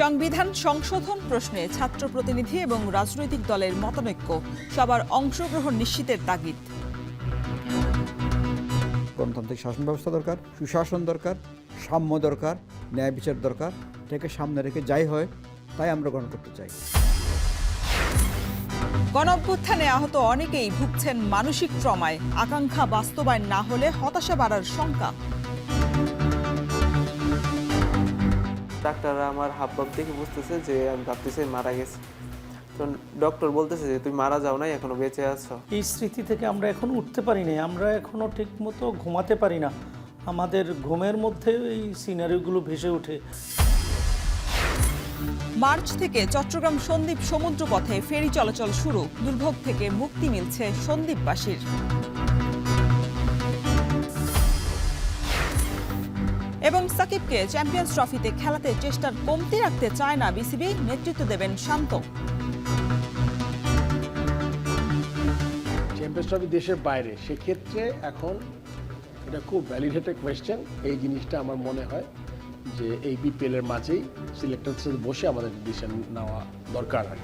সংবিধান সংশোধন প্রশ্নে ছাত্র প্রতিনিধি এবং রাজনৈতিক দলের মতানৈক্য, সবার অংশগ্রহণ নিশ্চিতের তাগিদ। গণতান্ত্রিক শাসন ব্যবস্থা দরকার, সুশাসন দরকার, সাম্য দরকার, ন্যায় বিচার দরকার। এটাকে সামনে রেখে যাই হয় তাই আমরা গ্রহণ করতে চাই। গণঅভ্যুত্থানে আহত অনেকেই ভুগছেন মানসিক ট্রমায়। আকাঙ্ক্ষা বাস্তবায়ন না হলে হতাশা বাড়ার শঙ্কা। ডাক্তাররা আমার হাবভাব দেখে বুঝতেছে যে আমি ভাবতেছি মারা গেছি। তো ডক্টর বলতেছে যে তুমি মারা যাও নাই, এখনো বেঁচে আছো। এই স্মৃতি থেকে আমরা এখন উঠতে পারি না, আমরা এখনো ঠিকমতো ঘুমাতে পারি না। আমাদের ঘুমের মধ্যে এই সিনারিওগুলো ভেসে ওঠে। মার্চ থেকে চট্টগ্রাম সন্দ্বীপ সমুদ্রপথে ফেরি চলাচল শুরু। দুর্ভোগ থেকে মুক্তি মিলছে সন্দ্বীপবাসীর। এবং সাকিবকে চ্যাম্পিয়ন্স ট্রফিতে খেলাতে চেষ্টার কমতি রাখতে চায় না বিসিবি, নেতৃত্ব দেবেন শান্ত। চ্যাম্পিয়ন্স ট্রফি দেশের বাইরে, সেক্ষেত্রে এখন এটা খুব ভ্যালিডেটেড কোয়েশ্চেন। এই জিনিসটা আমার মনে হয় যে এই বিপিএল এর মাঝেই সিলেক্টরদের সাথে বসে আমাদের ডিসিশন নেওয়া দরকার হয়।